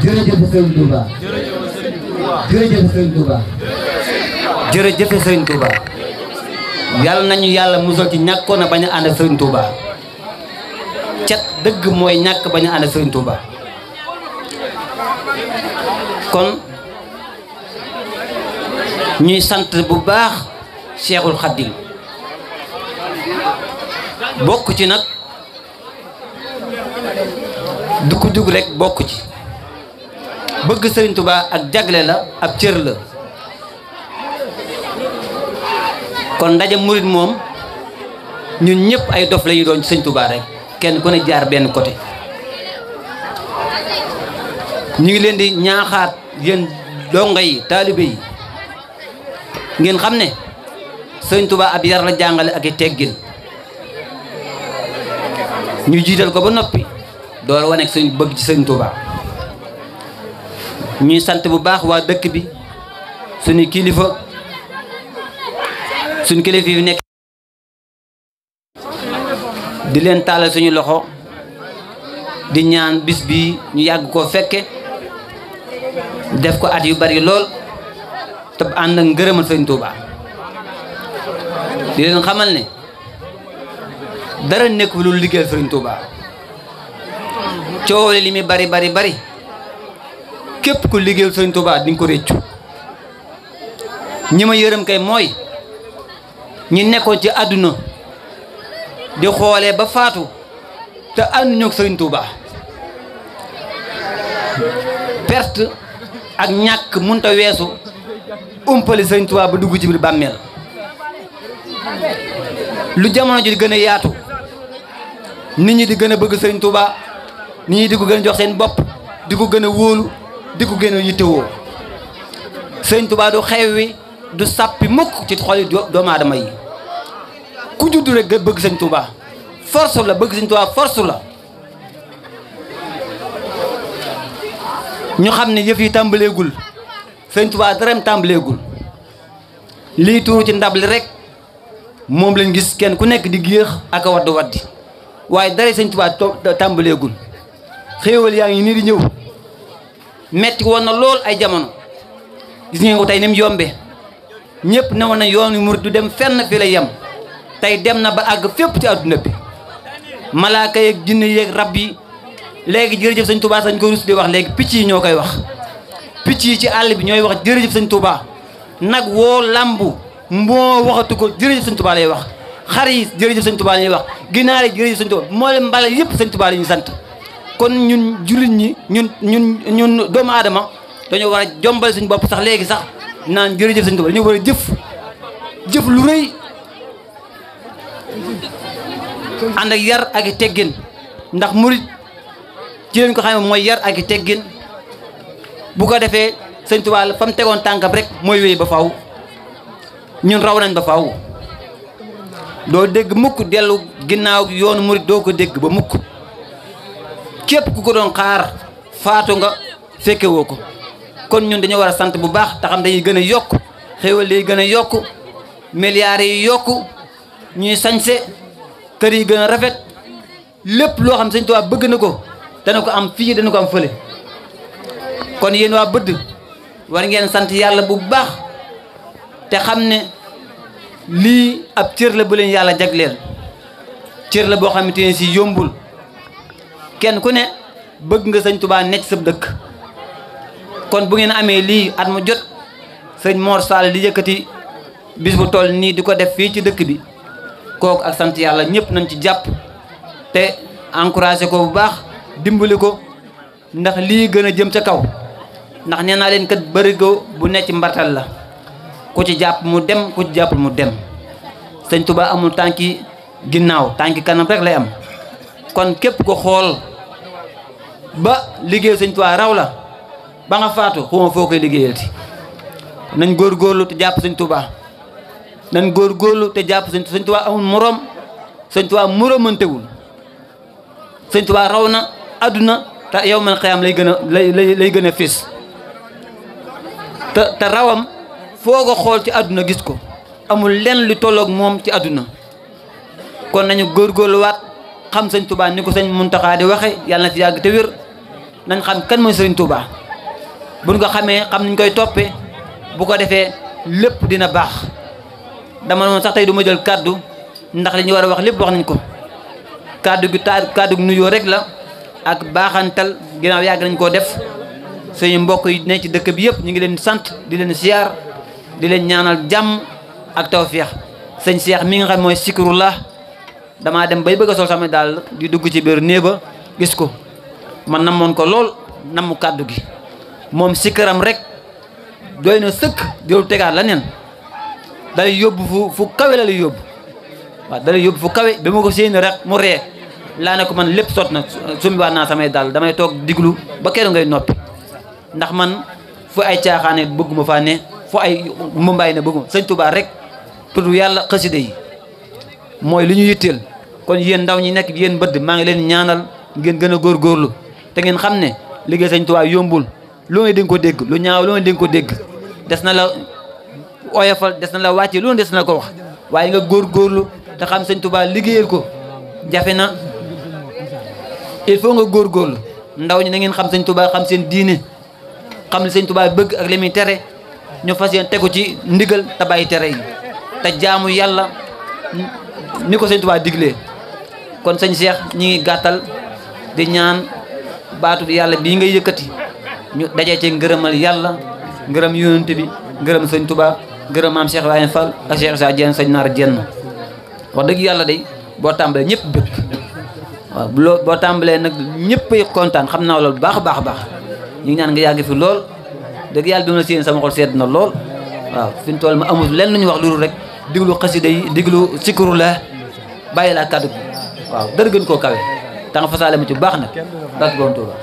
jërëjëf Serigne Touba jërëjëf Serigne Touba jërëjëf Serigne Touba yàlla nañu yàlla musal ci ñàkkoon a bañ a ànd ak Serigne Touba cat dëgg mooy ñàkk bañ a ànd ak Serigne Touba kon ñuy sant bu baax Cheikhul Khadim bokk ci nag du ko dugg rek bokk ci bëgg Serigne Touba ak jagle la ab cër la kon ndaje murit moom ñun ñëpp ay dof la ñu doon ci Serigne Touba rek kenn ku ne jaar benn côté ñu ngi leen di ñaaxaat yéen donga yi taalibe yi ngeen xam ne Serigne Touba ab yar la jàngale ak i teggin ñu jiital ko ba noppi door wane suñu bëgg ci Serigne Touba ñuy sant bu baax waa dëkk bi suñu kilifa yi nekk di leen taalal suñu loxo di ñaan bis bi ñu yàgg koo fekke def ko at yu bari lool te ànd ak ngërëmal Serigne Touba di leen xamal ne dara nekk lu liggéeyal Serigne Touba coow li mi bari képp ku liggéeyal Serigne Touba di nga ko réccu ñi ma yërëm kay mooy ñi nekkoon ci àdduna di xoolee ba faatu te ànduñu ak Serigne Touba perte ak ñàkk munta weesu umpali Serigne Touba ba dugg ci biir bàmmeel lu jamono ji di gën a yaatu nit ñi di gën a bëgg Serigne Touba nit ñi di ko gën a jox seen bopp di ko gën a wóolu di ko gën a yittewoo Serigne Touba du xewwi du sàppi mukk ci xoli doomu aadama yi ku juddu rek bëgg Serigne Touba force la bëgg Serigne Touba force la ñu xam ne yëf yi tàmbaleegul Serigne Touba daram tàmbaleegul lii tuuru ci ndab li rek moom lañ gis kenn ku nekk di géex ak a waddi waaye dara Serigne Touba tàmbaleegul xéewal yaa ngi nii di ñëw metti woon na lool ay jamono gis ngeen ko tey ni mu yombe ñëpp ne woon na yoonu murid du dem fenn fi la yem tey dem na ba àgg fépp ci adduna bi malaaka yeeg jinne yeeg rab yi léegi jërëjëf Serigne Touba sañ ko rus di wax léegi picc yi ñoo koy wax picc yi ci àll bi ñooy wax jërëjëf Serigne Touba nag woo lambu moo waxatu ko jërëjëf Serigne Touba lay wax xar yi jërëjëf Serigne Touba lay wax ginaar yi jërëjëf Serigne Touba moo leen mbala yëpp Serigne Touba la ñu sant kon ñun jullit ñi ñun doomu aadama dañoo war a jombal suñu bopp sax léegi sax naan jërëjëf Serigne Touba dañoo war a jëf lu rëy ànd ak yar ak i teggin ndax murit ci leen ko xam ne mooy yar ak i teggin bu ko defee Serigne Touba fa mu tegoon tànkam rek mooy wéy ba faw ñun raw nañ ba faw doo dégg mukk dellu ginnaaw yoonu murit doo ko dégg ba mukk képp ku ko doon xaar faatu nga fekke woo ko kon ñun dañoo war a sant bu baax te xam dañuy gën a yokk xéwal yi gën a yokk milliards yi yokk ñuy sañse kër yi gën a rafet lépp loo xam Serigne Touba bëgg na ko dana ko am fii dana ko am fële kon yéen waa Bëdd war ngeen sant yàlla bu baax te xam ne lii ab cër la bu leen yàlla jagleel cër la boo xamante ne si yombul kenn ku ne bëgg nga Serigne Touba nekk sa dëkk kon bu ngeen amee lii at mu jot sëñ Mor Sall di yëkkati bis bu toll nii di ko def fii ci dëkk bi kooku ak sant yàlla ñëpp nañ ci jàpp te encouragé ko bu baax dimbali ko ndax lii gën a jëm ca kaw ndax nee naa leen kat bërigo bu nekk ci mbartal la ku ci jàpp mu dem ku ci jàppul mu dem Serigne Touba amul tànki ginnaaw tànki kanam rek lay am kon képp ko xool ba liggéey Serigne Touba raw la ba nga faatu xuma foo koy liggéeyalti nañ góorgóorlu te jàpp Serigne Touba nañ góorgóorlu te jàpp Serigne Touba amul morom Serigne Touba moromantewul Serigne Touba raw na adduna te yow man xëyam lay gën a lay gën a fés te rawam foo ko xool ci àdduna gis ko amul lenn lu tolloog moom ci àdduna kon nañu góorgóorluwaat xam Sëñ Tuubaa ni ko Sëñ Muntaxa di waxe yàlla na fi yàgg te wér nañ xam kan mooy Serigne Touba buñ ko xamee xam niñ koy toppee bu ko defee lépp dina baax. dama noonu sax tey du ma jël kàddu ndax li ñu war a wax lépp wax nañ ko kàddu gi kàddu gi nuyoo rek la ak baaxantal ginnaaw yàgg nañ koo def suñu mbokk yi ne ci dëkk bi yëpp ñu ngi leen sant di leen siyaar di leen ñaanal jàmm ak tawfeex sëñ Cheikh mi nga xam mooy Zikrullah damaa dem bay bëgg a sol sama daal di dugg ci biir néeg ba gis ko man namoon ko lool namu kàddu gi moom sikkaram rek doy na sëkk diolu tegaat la neen dalay yóbbu fu kawe la lay yóbbu waaw dalay yóbbu fu kawe ba ma ko séen rek mu ree laa ne ko man lépp sot na sumbi waat naa samay daal damay toog diglu ba keroog ngay noppi ndax man fu ay caaxaane bëgguma faa ne fu ay mumbaay ne bëgguma sëñ Touba rek pour yàlla xasida yi mooy li ñu yitteel kon yéen ndaw ñi nekk yéen bëdd maa ngi leen ñaanal ngeen gën a góorgóorlu te ngeen xam ne liggéey sëñ Touba yombul lu ne di nga ko dégg lu ñaaw lu ne di nga ko dégg des na la oyofal des na la wàcce lu ne des na ko wax waaye nga góorgóorlu te xam sëñ Touba liggéeyal ko jafe na il faut nga góorgóorlu ndaw ñi na ngeen xam sëñ Touba xam seen diine xam li sëñ Touba bëgg ak li muy tere ñu fas yéen tegu ci ndigal te bàyyi tere yi te jaamu yàlla ni ko sëñ Touba diglee kon sëñ Cheikh ñi ngi gàttal di ñaan baatu yàlla bii ngay yëkkati ñu dajee ci ngërëmal yàlla ngërëm yonent bi ngërëm sëñ Touba ngërëm maam Cheikh Ibrahima Fall ak Cheikh Issa Diène sëñ Naar Diène wax dëgg yàlla day boo tàmbalee ñëpp bëgg waaw boo tàmbalee nag ñëppay kontaan xam naa loolu baax a baax a baax ñu ngi ñaan nga yàgg fi lool dëgg yàlla bi ma la séen sama xol sedd na lool waaw fi mu toll ma amul lenn lu ñu wax loolu rek diglu xasida yi diglu Zikrullah bàyyi laa kàddu waaw dara gën koo kawe ta nga fasaale ma ci baax nag dak boom Tuuba